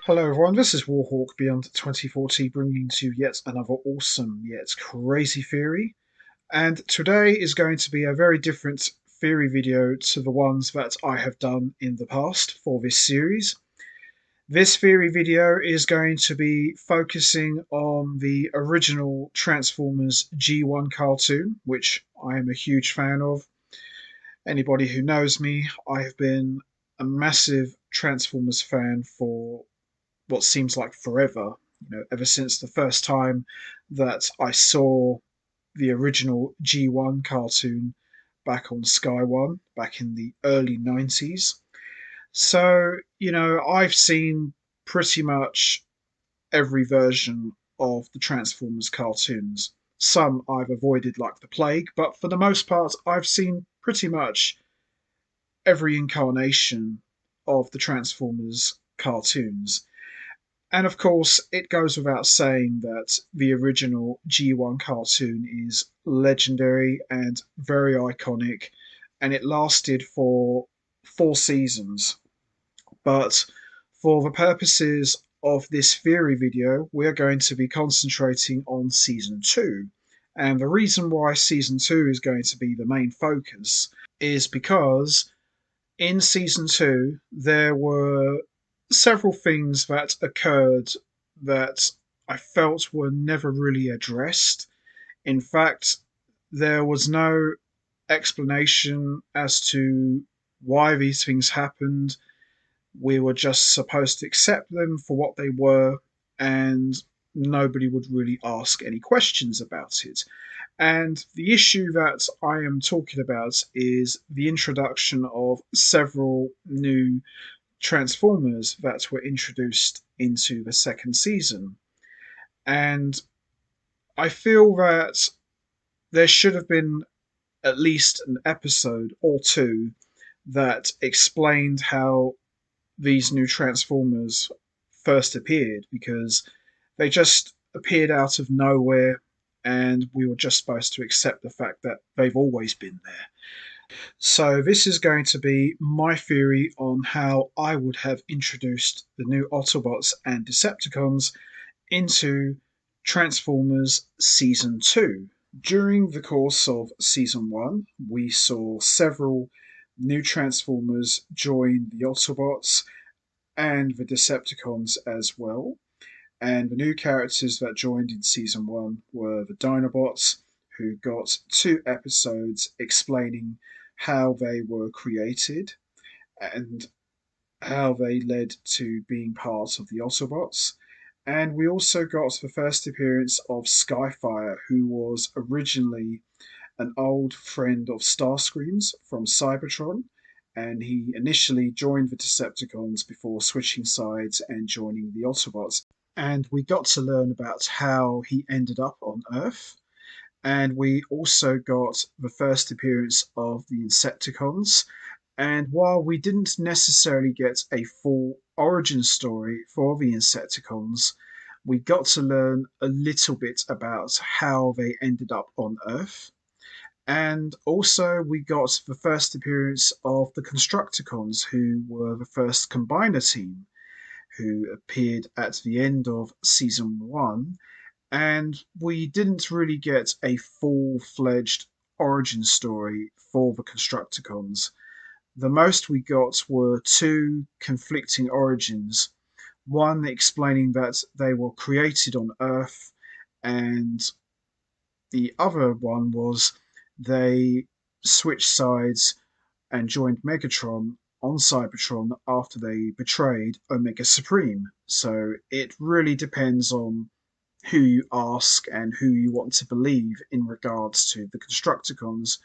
Hello everyone, this is Warhawk Beyond 2040 bringing to you yet another awesome yet crazy theory. And today is going to be a very different theory video to the ones that I have done in the past for this series. This theory video is going to be focusing on the original Transformers G1 cartoon, which I am a huge fan of. Anybody who knows me, I have been a massive Transformers fan for what seems like forever, ever since the first time that I saw the original G1 cartoon back on Sky One back in the early 90s. So, I've seen pretty much every version of the Transformers cartoons. Some I've avoided like the plague, but for the most part, I've seen pretty much every incarnation of the Transformers cartoons. And of course, it goes without saying that the original G1 cartoon is legendary and very iconic, and it lasted for 4 seasons. But for the purposes of this theory video, we are going to be concentrating on season 2. And the reason why season 2 is going to be the main focus is because in season 2 there were several things that occurred that I felt were never really addressed. In fact, there was no explanation as to why these things happened. We were just supposed to accept them for what they were, and nobody would really ask any questions about it. And the issue that I am talking about is the introduction of several new Transformers that were introduced into the second season. And I feel that there should have been at least an episode or two that explained how these new Transformers first appeared, because they just appeared out of nowhere and we were just supposed to accept the fact that they've always been there. So, this is going to be my theory on how I would have introduced the new Autobots and Decepticons into Transformers Season 2. During the course of Season 1, we saw several new Transformers join the Autobots and the Decepticons as well. And the new characters that joined in Season 1 were the Dinobots, who got 2 episodes explaining how they were created and how they led to being part of the Autobots. And we also got the first appearance of Skyfire, who was originally an old friend of Starscream's from Cybertron, and he initially joined the Decepticons before switching sides and joining the Autobots. And we got to learn about how he ended up on Earth. And we also got the first appearance of the Insecticons. And while we didn't necessarily get a full origin story for the Insecticons, we got to learn a little bit about how they ended up on Earth. And also, we got the first appearance of the Constructicons, who were the first combiner team, who appeared at the end of season 1. And we didn't really get a full fledged origin story for the Constructicons. The most we got were 2 conflicting origins, one explaining that they were created on Earth, and the other one was they switched sides and joined Megatron on Cybertron after they betrayed Omega Supreme. So it really depends on who you ask and who you want to believe in regards to the Constructicons'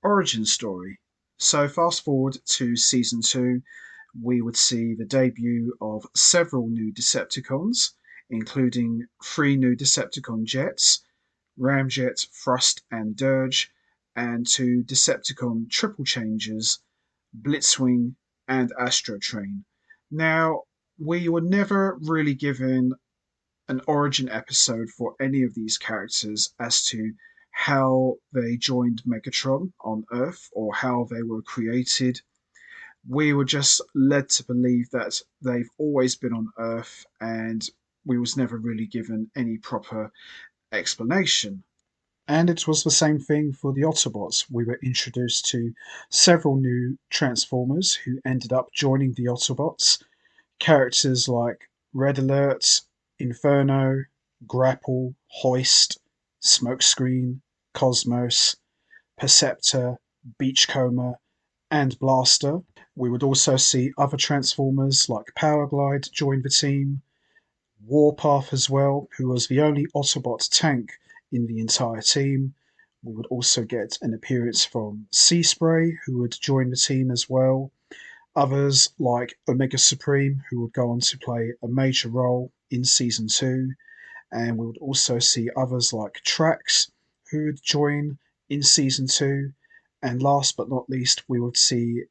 origin story. So fast forward to season 2, we would see the debut of several new Decepticons, including 3 new Decepticon jets, Ramjet, Thrust, and Dirge, and 2 Decepticon triple changers, Blitzwing and Astrotrain. Now, we were never really given an origin episode for any of these characters as to how they joined Megatron on Earth or how they were created. We were just led to believe that they've always been on Earth, and we was never really given any proper explanation. And it was the same thing for the Autobots. We were introduced to several new Transformers who ended up joining the Autobots. Characters like Red Alert, Inferno, Grapple, Hoist, Smokescreen, Cosmos, Perceptor, Beachcomber, and Blaster. We would also see other Transformers like Powerglide join the team, Warpath as well, who was the only Autobot tank in the entire team. We would also get an appearance from Sea Spray, who would join the team as well. Others like Omega Supreme, who would go on to play a major role in Season 2. And we would also see others like Trax, who would join in Season 2. And last but not least, we would see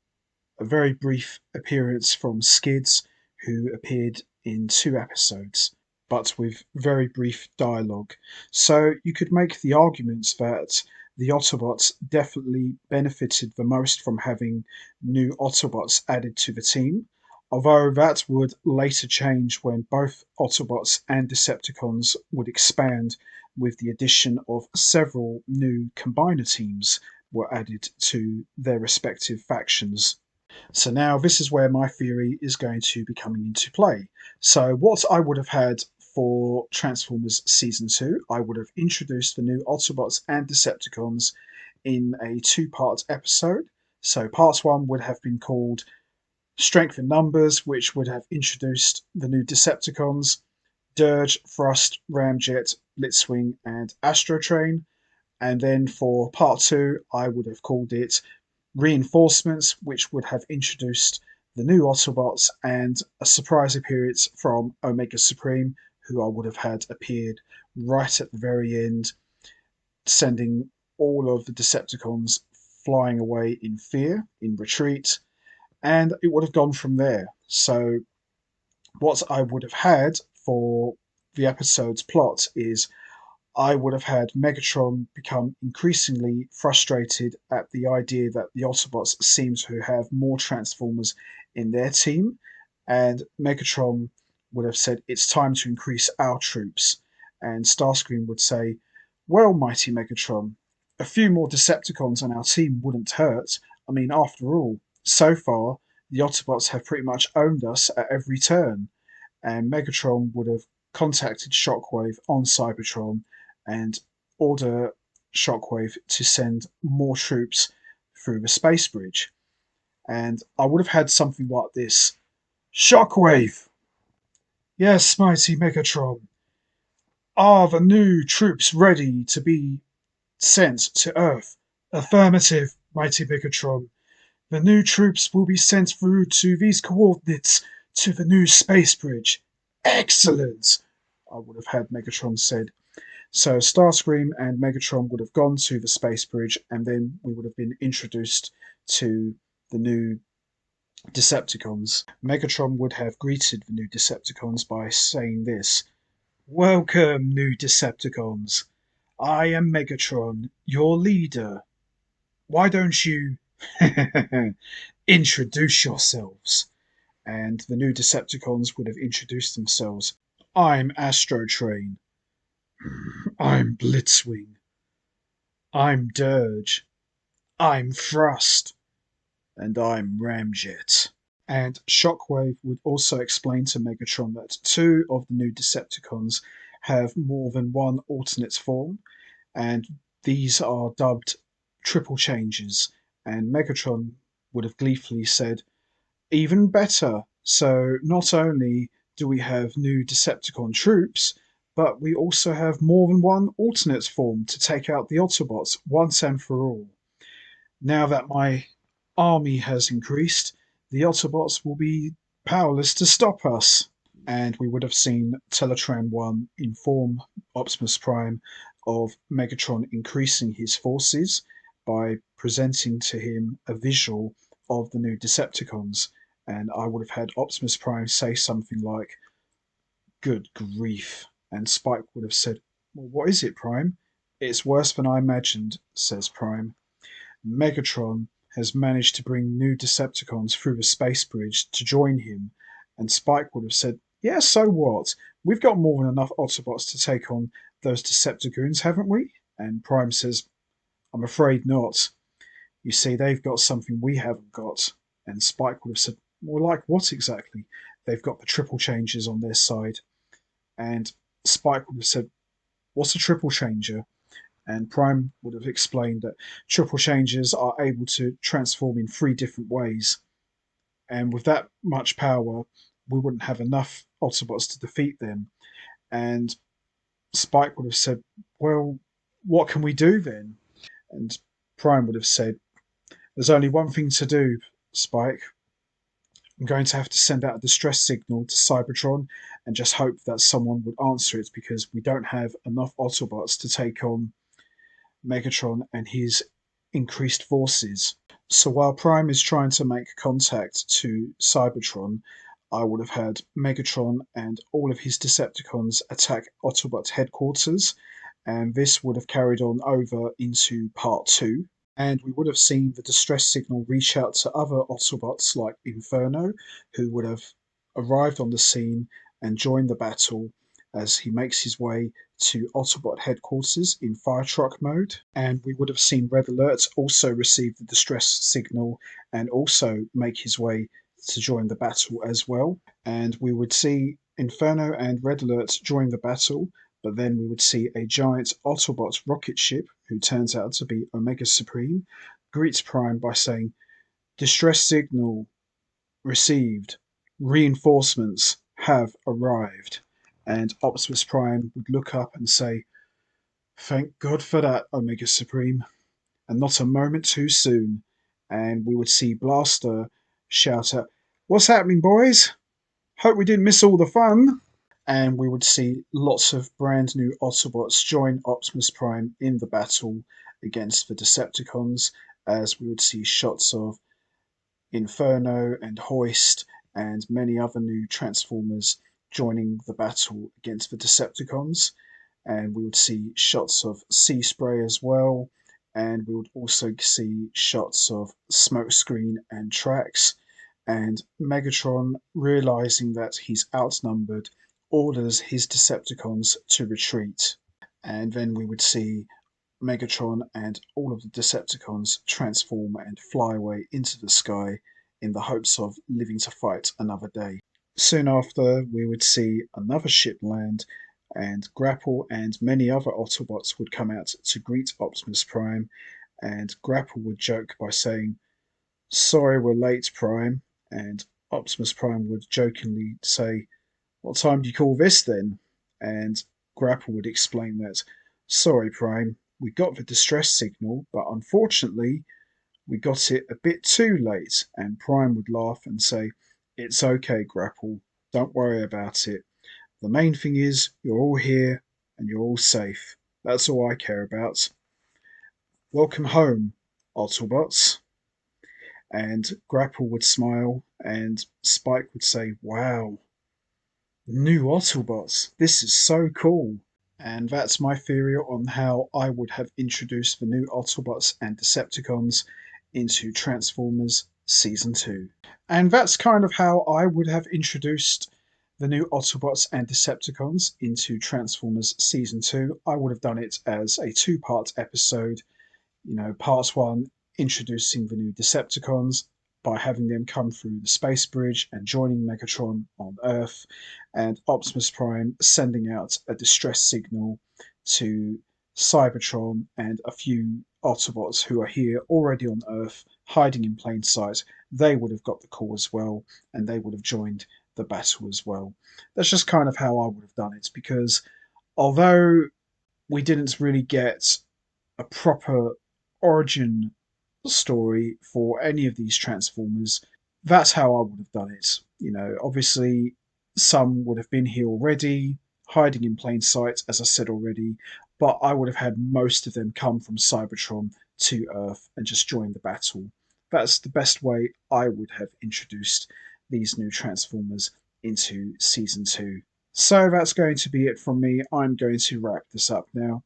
a very brief appearance from Skids, who appeared in 2 episodes, but with very brief dialogue. So you could make the argument that the Autobots definitely benefited the most from having new Autobots added to the team, although that would later change when both Autobots and Decepticons would expand with the addition of several new combiner teams were added to their respective factions. So now this is where my theory is going to be coming into play. So what I would have had for Transformers Season 2, I would have introduced the new Autobots and Decepticons in a two-part episode. So part 1 would have been called Strength in Numbers, which would have introduced the new Decepticons, Dirge, Thrust, Ramjet, Blitzwing, and Astrotrain. And then for part 2, I would have called it Reinforcements, which would have introduced the new Autobots and a surprise appearance from Omega Supreme, who I would have had appeared right at the very end, sending all of the Decepticons flying away in fear, in retreat, and it would have gone from there. So, what I would have had for the episode's plot is I would have had Megatron become increasingly frustrated at the idea that the Autobots seem to have more Transformers in their team, and Megatron would have said, "It's time to increase our troops." And Starscream would say, "Well, mighty Megatron, a few more Decepticons on our team wouldn't hurt. I mean, after all, so far, the Autobots have pretty much owned us at every turn." And Megatron would have contacted Shockwave on Cybertron and order Shockwave to send more troops through the space bridge. And I would have had something like this: Shockwave! Yes, mighty Megatron. Are the new troops ready to be sent to Earth? Affirmative, mighty Megatron. The new troops will be sent through to these coordinates to the new space bridge. Excellent! I would have had Megatron said. So Starscream and Megatron would have gone to the space bridge, and then we would have been introduced to the new Decepticons. Megatron would have greeted the new Decepticons by saying this: "Welcome, new Decepticons. I am Megatron, your leader. Why don't you introduce yourselves?" And the new Decepticons would have introduced themselves. "I'm Astrotrain. I'm Blitzwing. I'm Dirge. I'm Thrust. And I'm Ramjet." And Shockwave would also explain to Megatron that 2 of the new Decepticons have more than one alternate form, and these are dubbed triple changes. And Megatron would have gleefully said, "Even better. So not only do we have new Decepticon troops, but we also have more than one alternate form to take out the Autobots once and for all. Now that my army has increased, the Autobots will be powerless to stop us." And we would have seen Teletran 1 inform Optimus Prime of Megatron increasing his forces by presenting to him a visual of the new Decepticons. And I would have had Optimus Prime say something like, "Good grief." And Spike would have said, "Well, what is it, Prime?" "It's worse than I imagined," says Prime. Megatron has managed to bring new Decepticons through the space bridge to join him, and Spike would have said, yeah, so what? We've got more than enough Autobots to take on those Decepticons, haven't we? And Prime says, I'm afraid not. You see, they've got something we haven't got. And Spike would have said, well, like what exactly? They've got the triple changes on their side. And Spike would have said, what's a triple changer? And Prime would have explained that triple changers are able to transform in three different ways. And with that much power, we wouldn't have enough Autobots to defeat them. And Spike would have said, well, what can we do then? And Prime would have said, there's only one thing to do, Spike. I'm going to have to send out a distress signal to Cybertron and just hope that someone would answer it because we don't have enough Autobots to take on Megatron and his increased forces. So while Prime is trying to make contact to Cybertron, I would have had Megatron and all of his Decepticons attack Autobot headquarters, and this would have carried on over into part 2. And we would have seen the distress signal reach out to other Autobots like Inferno, who would have arrived on the scene and joined the battle as he makes his way to Autobot headquarters in fire truck mode. And we would have seen Red Alert also receive the distress signal and also make his way to join the battle as well. And we would see Inferno and Red Alert join the battle, but then we would see a giant Autobot rocket ship, who turns out to be Omega Supreme, greets Prime by saying, distress signal received. Reinforcements have arrived. And Optimus Prime would look up and say, thank God for that, Omega Supreme, and not a moment too soon. And we would see Blaster shout out, what's happening, boys? Hope we didn't miss all the fun. And we would see lots of brand new Autobots join Optimus Prime in the battle against the Decepticons, as we would see shots of Inferno and Hoist and many other new Transformers joining the battle against the Decepticons. And we would see shots of Sea Spray as well, and we would also see shots of Smokescreen and Trax. And Megatron, realizing that he's outnumbered, orders his Decepticons to retreat. And then we would see Megatron and all of the Decepticons transform and fly away into the sky in the hopes of living to fight another day. Soon after, we would see another ship land, and Grapple and many other Autobots would come out to greet Optimus Prime, and Grapple would joke by saying, sorry we're late, Prime, and Optimus Prime would jokingly say, what time do you call this then? And Grapple would explain that, sorry, Prime, we got the distress signal, but unfortunately, we got it a bit too late. And Prime would laugh and say, it's okay, Grapple, don't worry about it. The main thing is you're all here and you're all safe. That's all I care about. Welcome home, Autobots. And Grapple would smile, and Spike would say, wow, new Autobots, this is so cool. And that's my theory on how I would have introduced the new Autobots and Decepticons into Transformers Season 2. And that's kind of how I would have introduced the new Autobots and Decepticons into Transformers Season 2. I would have done it as a two-part episode. Part 1 introducing the new Decepticons by having them come through the space bridge and joining Megatron on Earth, and Optimus Prime sending out a distress signal to Cybertron and a few Autobots who are here already on Earth, hiding in plain sight. They would have got the call as well, and they would have joined the battle as well. That's just kind of how I would have done it, because although we didn't really get a proper origin story for any of these Transformers, that's how I would have done it. Obviously, some would have been here already, hiding in plain sight, as I said already, but I would have had most of them come from Cybertron to Earth and just join the battle. That's the best way I would have introduced these new Transformers into Season 2. So that's going to be it from me. I'm going to wrap this up now.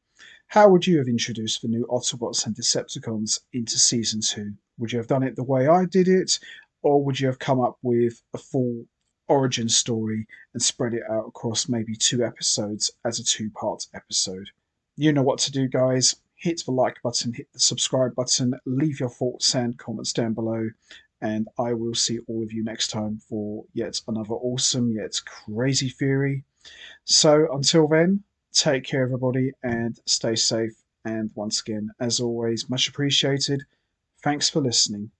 How would you have introduced the new Autobots and Decepticons into Season 2? Would you have done it the way I did it, or would you have come up with a full origin story and spread it out across maybe 2 episodes as a two-part episode? You know what to do, guys. Hit the like button, hit the subscribe button, leave your thoughts and comments down below, and I will see all of you next time for yet another awesome yet crazy theory. So until then, take care, everybody, and stay safe. And once again, as always, much appreciated. Thanks for listening.